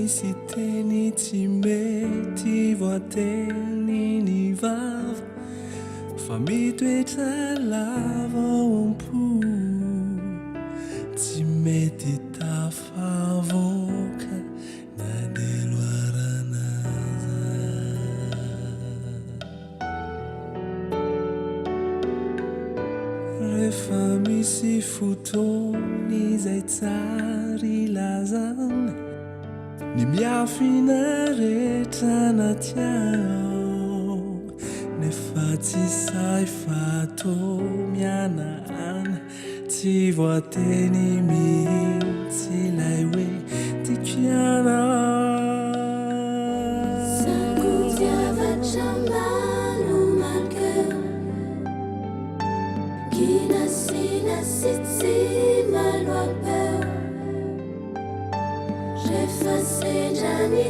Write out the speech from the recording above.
misy teny tsy mety voateny ny vava fa mitoetra lava ompo tsy mety tafavoaka na de loaranaza rehefa misy fotoany izay tsary lazana ny miafina rehetra na tiao nefa tsy say fato mianahana tsy voateny mihitsy ilay hoe tikiana Sakutiavatra malo malkeo Kinasina sitsi malo apeo Rehefa sendra ny